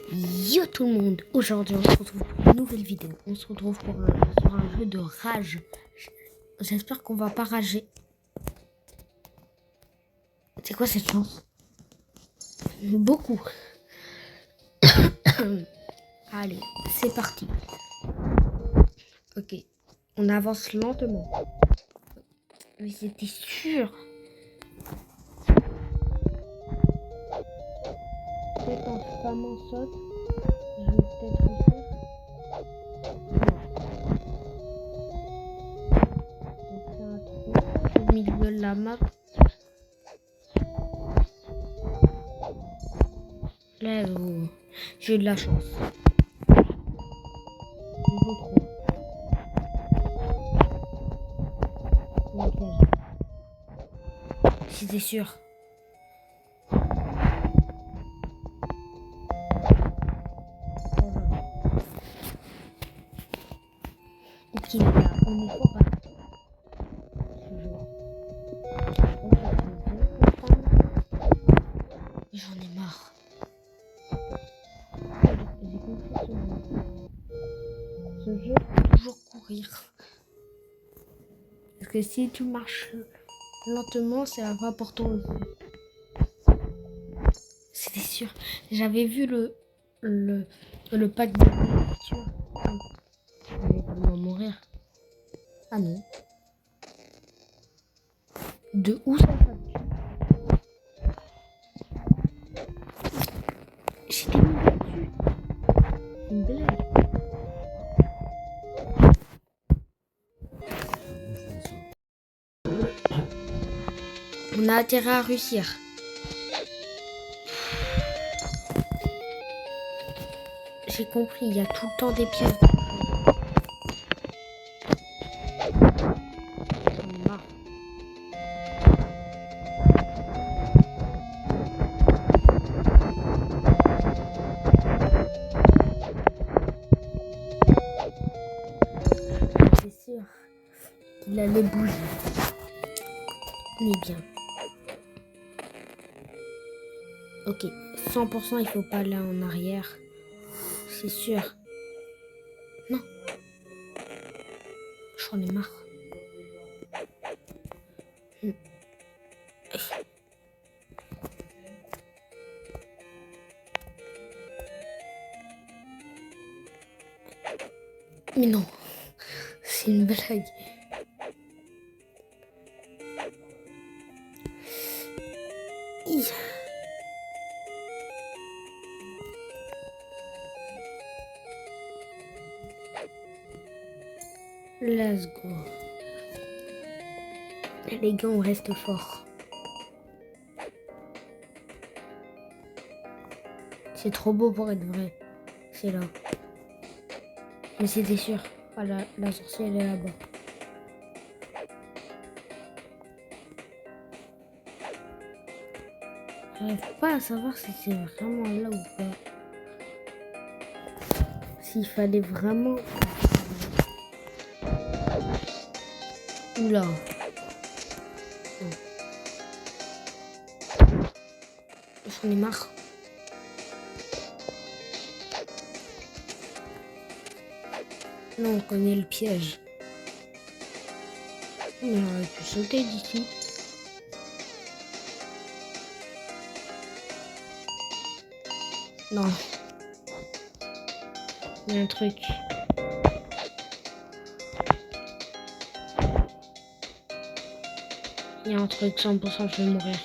Yo tout le monde, aujourd'hui on se retrouve pour une nouvelle vidéo. On se retrouve sur un jeu de rage. J'espère qu'on va pas rager. C'est quoi cette chance? Beaucoup. Allez, c'est parti. Ok, on avance lentement. Mais c'était sûr. Peut-être quand ça m'en saute, je vais peut-être réussir. Donc c'est un trou au milieu de la map. Là, j'ai eu de la chance. Nouveau trou. Nickel. C'était sûr. Ok, les gars, on est fort à ce jeu. J'en ai marre. J'ai compris ce jeu, faut toujours courir. Parce que si tu marches lentement, ça va pour toi aussi. C'était sûr. J'avais vu le pack de nourriture. Je vais vraiment mourir. Ah non. De où ça va? J'étais mis dessus. C'est une blague. On a intérêt à réussir. J'ai compris, il y a tout le temps des pièces. J'en ai marre. C'est sûr qu'il allait bouger. Mais bien. Ok, 100% il faut pas aller en arrière. C'est sûr. Non. J'en ai marre. Mais non. C'est une blague. Hi. Let's go. Les gars, on reste fort. C'est trop beau pour être vrai. C'est là. Mais c'était sûr. Voilà, la sorcière elle est là-bas. J'arrive pas à savoir si c'est vraiment là ou pas. S'il fallait vraiment... Oula. Non. J'en ai marre. Non, on connaît le piège. Mais on aurait pu sauter d'ici. Non. Il y a un truc. Il y a un truc, 100% je vais mourir.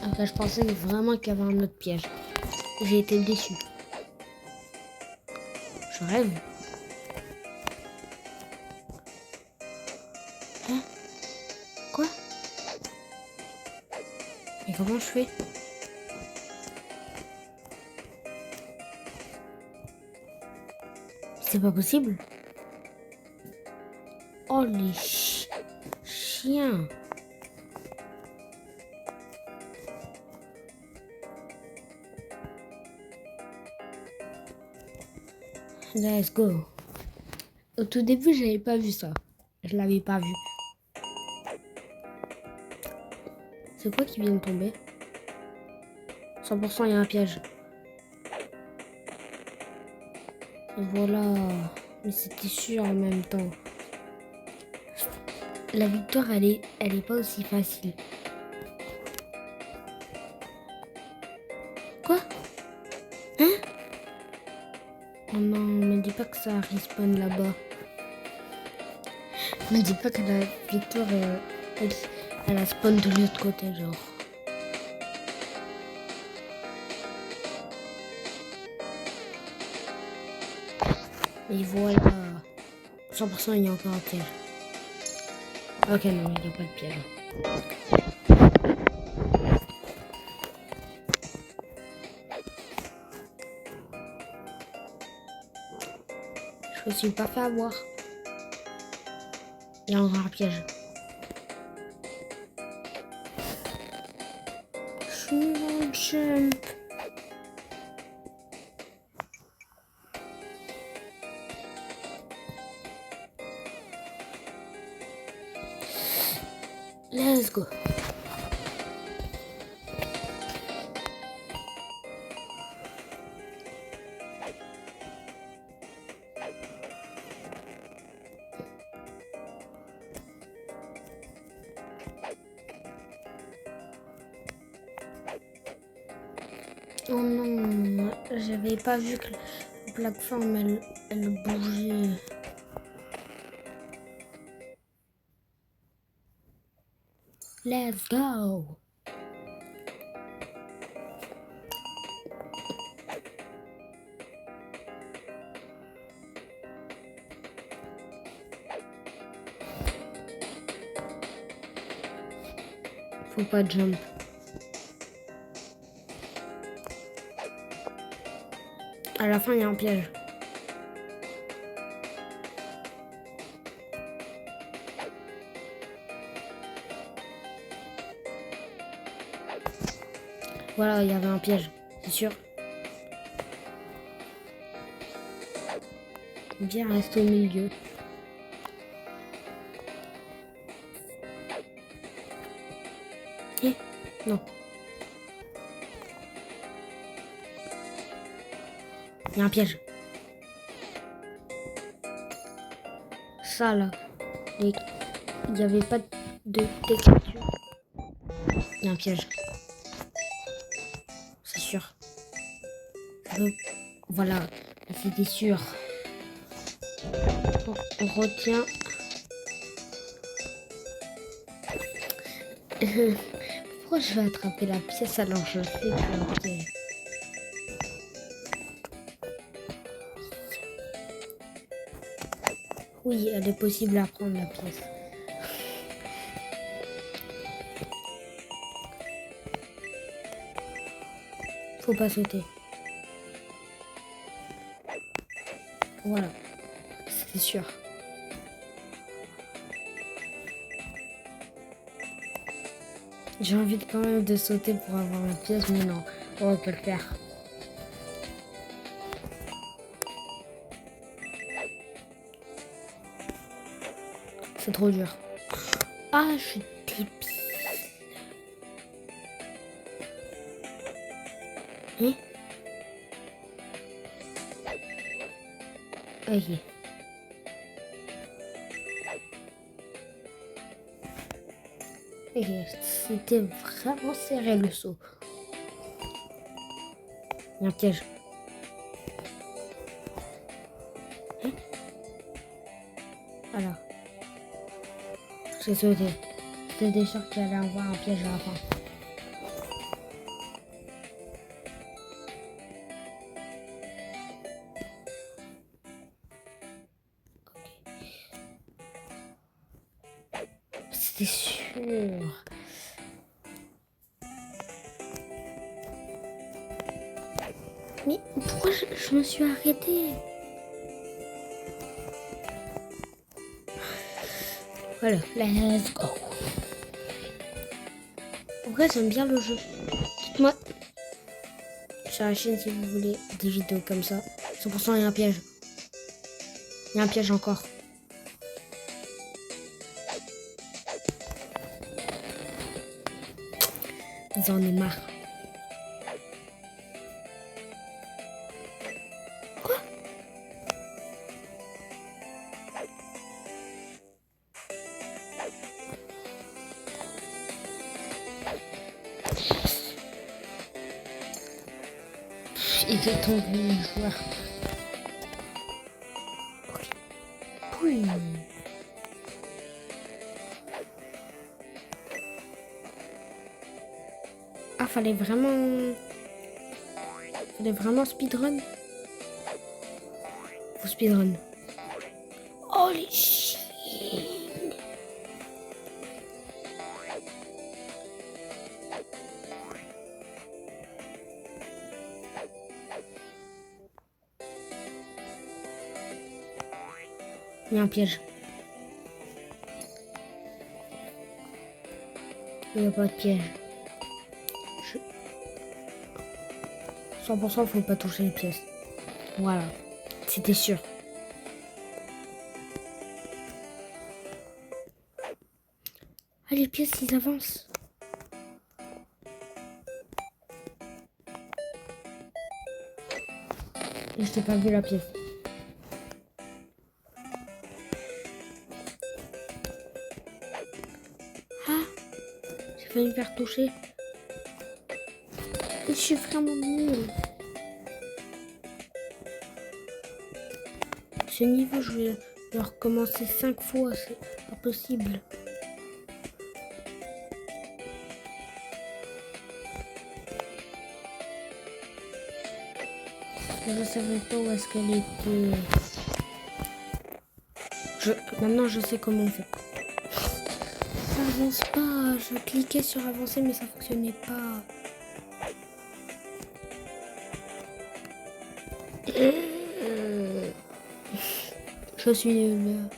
Après, je pensais vraiment qu'il y avait un autre piège. J'ai été déçu. Je rêve. Hein? Quoi? Mais comment je fais? C'est pas possible. Oh les chiens. Let's go. Au tout début, j'avais pas vu ça. Je l'avais pas vu. C'est quoi qui vient de tomber? 100% il y a un piège. Et voilà. Mais c'était sûr en même temps. La victoire, elle est pas aussi facile. Quoi? Hein? Oh non, me dis pas que ça respawn là-bas. Me dis pas que la victoire, elle a spawn de l'autre côté, genre. Et voilà. 100% il y a encore un piège. Ok, non, il n'y a pas de piège. Je me suis pas fait avoir. Il y a encore un piège. Jump. Let's go. Oh non, j'avais pas vu que la plateforme elle bougeait. Let's go. Faut pas jump. À la fin, il y a un piège. Voilà, il y avait un piège, c'est sûr. Bien, reste au milieu. Eh, non. Il y a un piège. Ça là, il n'y avait pas de texture. Il y a un piège. C'est sûr. Voilà, c'était sûr. On retient. Pourquoi je vais attraper la pièce alors je sais qu'il y a un piège. Oui, elle est possible à prendre la pièce. Faut pas sauter. Voilà, c'est sûr. J'ai envie quand même de sauter pour avoir la pièce, mais non, on peut le faire. C'est trop dur. Ah, je suis débile. Hein? Ok. Ok, c'était vraiment serré le saut. Il y a un piège. Hein? Alors. J'ai sauté. J'étais sûr qu'il allait avoir un piège à la fin. C'était sûr. Mais pourquoi je me suis arrêtée? Voilà, let's go. En vrai, j'aime bien le jeu. Dites-moi sur la chaîne si vous voulez des vidéos comme ça. 100% il y a un piège. Il y a un piège encore. J'en ai marre. Il est tombé, le joueur. Oui. Ah, fallait vraiment speedrun. Faut speedrun. Oh les chiens. Il y a un piège. Il n'y a pas de piège. 100% faut pas toucher les pièces. Voilà. C'était sûr. Ah, les pièces, ils avancent. Et je t'ai pas vu la pièce. Ah, j'ai failli me faire toucher. Et je suis vraiment nul. Ce niveau, je vais le recommencer 5 fois. C'est impossible. Je savais pas où est-ce qu'elle était. Maintenant, je sais comment on fait. Ça avance pas. Je cliquais sur avancer, mais ça fonctionnait pas. Je suis nulle.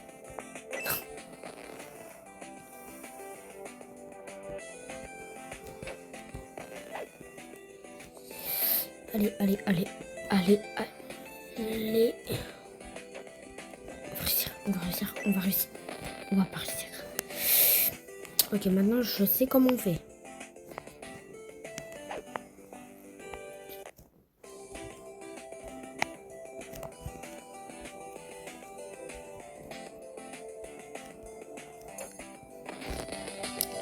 Allez, allez, allez, allez, allez. On va réussir, on va réussir. On va pas réussir. Ok, maintenant je sais comment on fait.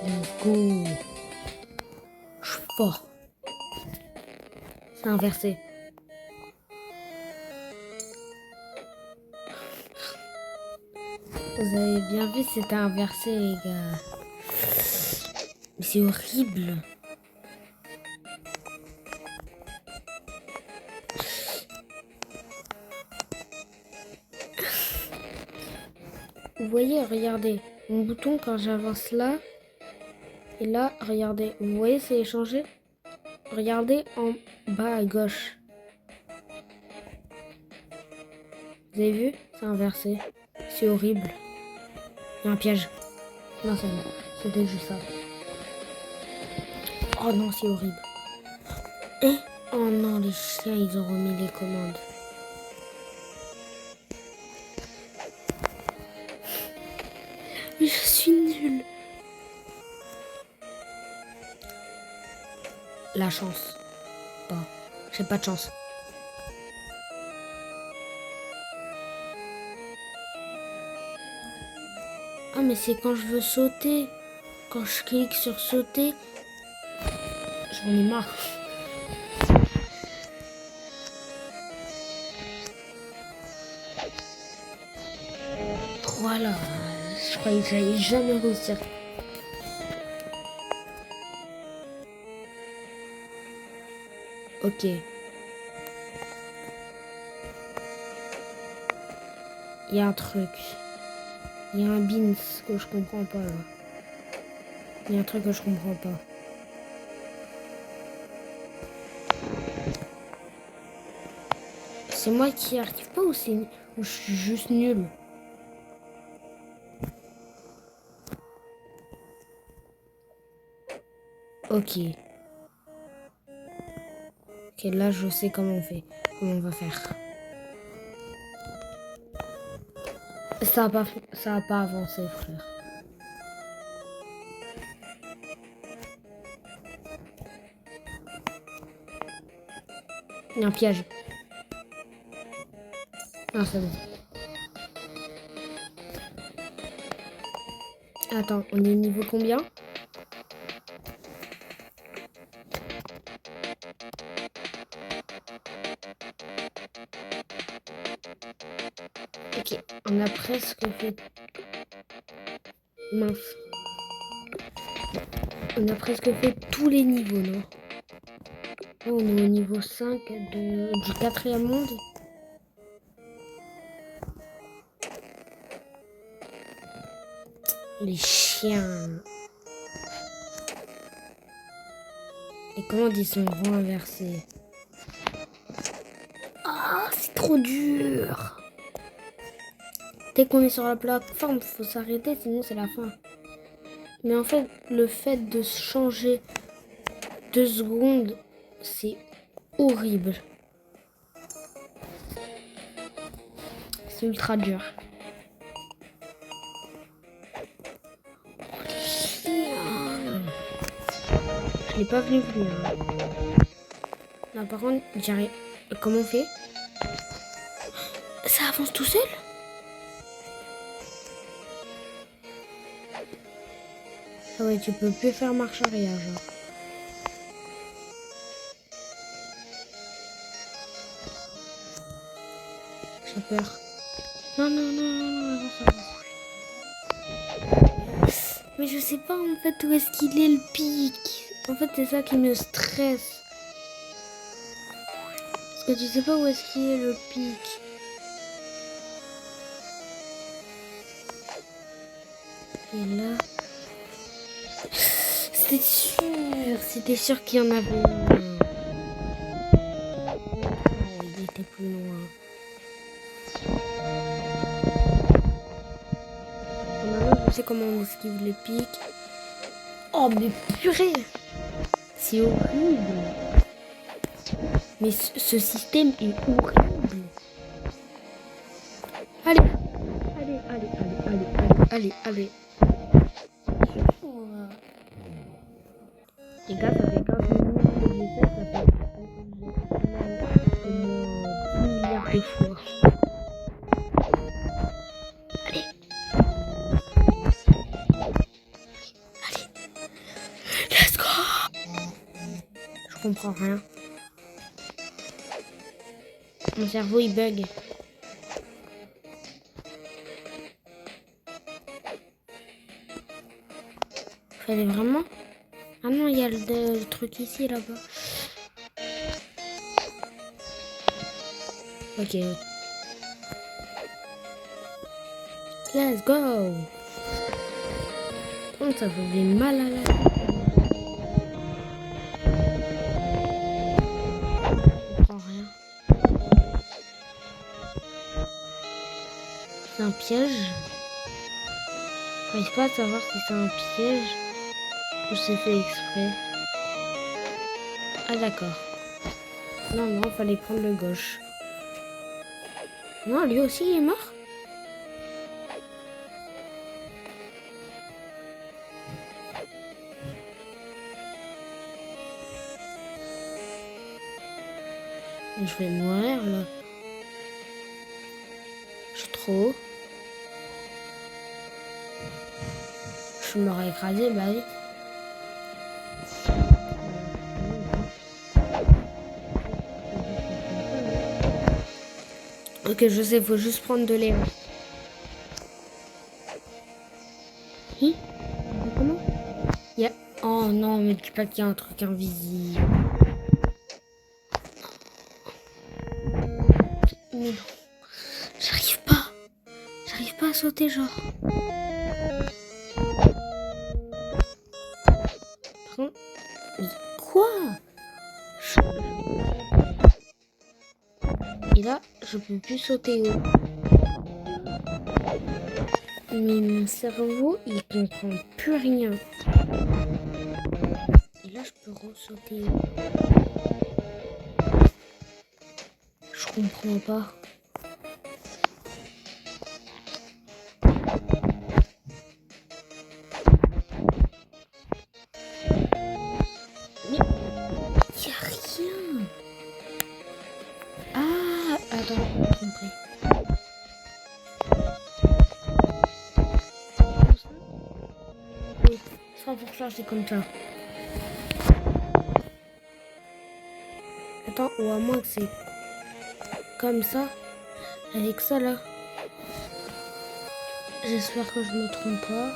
Let's go. Je suis fort. C'est inversé. Vous avez bien vu, c'était inversé, les gars. Mais c'est horrible. Vous voyez, regardez. Mon bouton, quand j'avance là, et là, regardez. Vous voyez, c'est échangé. Regardez en bas à gauche. Vous avez vu? C'est inversé. C'est horrible. Il y a un piège. Non, c'est bon. C'était juste ça. Oh non, c'est horrible. Et oh non, les chiens, ils ont remis les commandes. Mais je suis nulle. La chance. Pas. J'ai pas de chance. Ah, mais c'est quand je veux sauter. Quand je clique sur sauter, j'en ai marre. Voilà. Je croyais que j'allais jamais réussir. Ok. Il y a un truc. Il y a un beans que je comprends pas là. Il y a un truc que je comprends pas. C'est moi qui arrive pas ou ou je suis juste nulle? Ok. Ok, là je sais comment on fait. Comment on va faire. Ça a pas avancé, frère. Il y a un piège. Ah, c'est bon. Attends, on est niveau combien? Ok, on a presque fait... Mince. On a presque fait tous les niveaux, non? Là, on est au niveau 5 du 4e monde. Les chiens. Et comment ils sont renversés? Ah, c'est trop dur. Dès qu'on est sur la plateforme, faut s'arrêter, sinon c'est la fin. Mais en fait, le fait de changer 2 secondes, c'est horrible. C'est ultra dur. Je l'ai pas vu venir. Là, par contre, j'arrive. Comment on fait? Ça avance tout seul? Ah ouais, tu peux plus faire marche arrière, genre. J'ai peur. Non, non, non, non, non, avance, avance. Mais je sais pas en fait où est-ce qu'il est le pic. En fait, c'est ça qui me stresse. Parce que tu sais pas où est-ce qu'il est le pic. Et là... C'était sûr qu'il y en avait un. Oh, il était plus loin. Maintenant, je sais comment on esquive les pics. Oh, mais purée! C'est horrible. Mais ce système est horrible. Allez, allez, allez, allez, allez, allez, allez. Les gars, ça fait 15 minutes que j'essaie, ça fait au moins 10 milliards de fois. Allez. Allez. Let's go. Je comprends rien. Mon cerveau, il bug. Fallait vraiment... Ah non, il y a le truc ici, là-bas. Ok. Let's go. Oh, ça faisait mal à la tête. Je comprends rien. C'est un piège. J'arrive pas à savoir si c'est un piège ou c'est fait exprès. Ah d'accord. Non, non, fallait prendre le gauche. Non, lui aussi il est mort. Je vais mourir là. Je suis trop haut. Je m'aurais écrasé, bah oui. Ok, je sais, faut juste prendre de l'air. Hi? Comment? Yeah. Oh non, mais dis pas qu'il y a un truc invisible. Mais non. J'arrive pas. J'arrive pas à sauter, genre. Par contre... Quoi? Et là, je peux plus sauter haut. Mais mon cerveau, il comprend plus rien. Et là, je peux ressauter haut. Je comprends pas. Mais y a rien. Ah, attends, j'ai compris. Oui, 100% c'est comme ça. Attends, ou à moins que c'est comme ça, avec ça là. J'espère que je me trompe pas.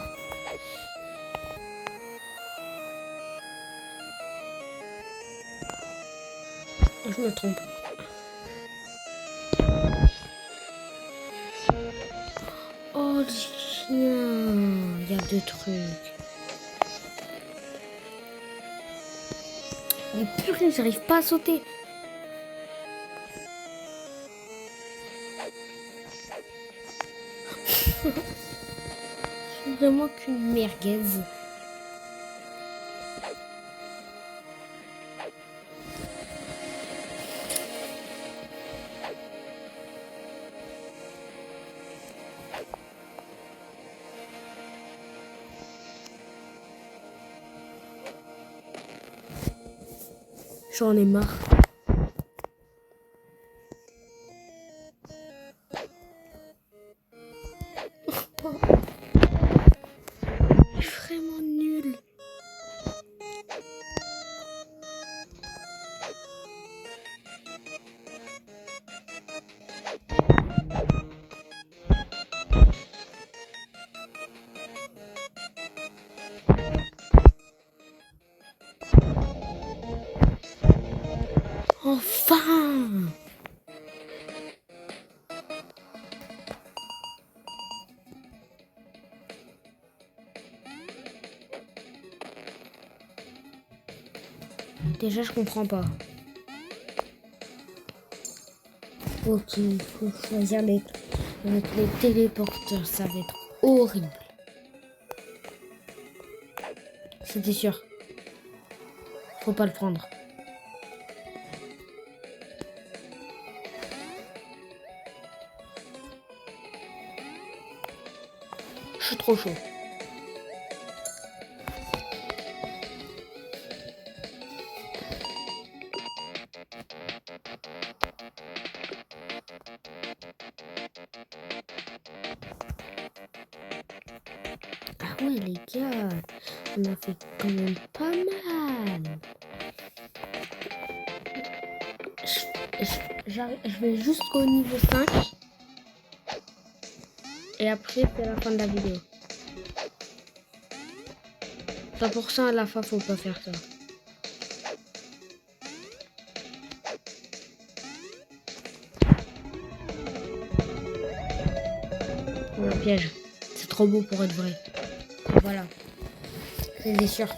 Je me trompe. Oh, le chien. Il y a deux trucs. Mais purée, j'arrive pas à sauter. Je suis vraiment qu'une merguez. J'en ai marre. Je suis vraiment nulle. Enfin! Déjà, je comprends pas. Ok, il faut choisir avec les téléporteurs. Ça va être horrible. C'était sûr. Faut pas le prendre. Je suis trop chaud. Ah ouais, les gars, on a fait quand même pas mal. Je vais jusqu'au niveau 5. Et après, c'est la fin de la vidéo. 100% à la fin, faut pas faire ça. Un piège. C'est trop beau pour être vrai. Voilà. C'est sûr.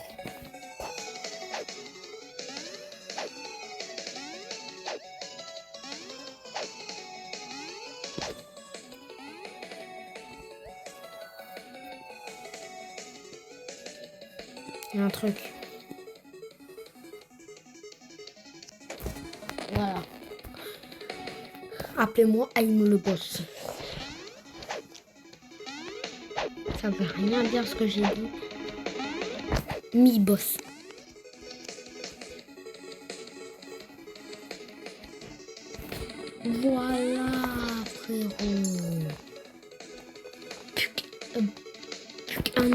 Il y a un truc. Voilà. Appelez-moi Aïm le boss. Ça veut rien dire ce que j'ai dit. Mi-boss. Voilà, frérot. Putain.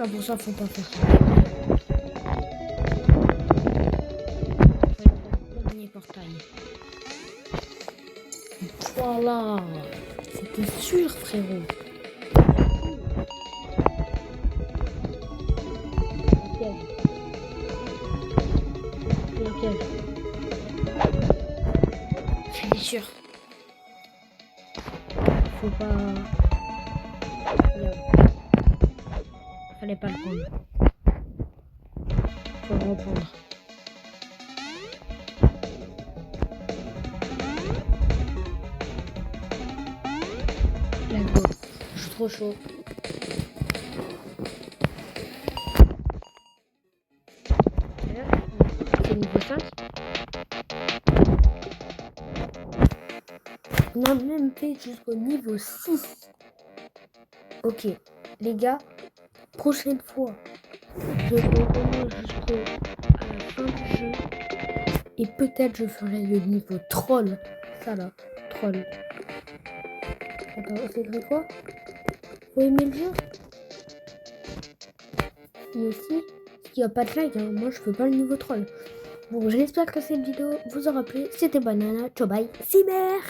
Ah, pour ça, faut pas faire ça. Dernier portail. Voilà. C'était sûr, frérot. Lequel? C'est sûr. Faut pas... Fallait pas le prendre. Faut le reprendre. Let's go. Je suis trop chaud. C'est niveau 5. On a même fait jusqu'au niveau 6. Ok, les gars, prochaine fois, je ferai vraiment jusqu'à la fin du jeu. Et peut-être je ferai le niveau troll. Ça là, troll. Attends, c'est vrai quoi? Vous aimez le jeu? Moi aussi. Parce qu'il n'y a pas de like, hein. Moi je fais pas le niveau troll. Bon, j'espère que cette vidéo vous aura plu. C'était Banana. Ciao, bye. Cyber!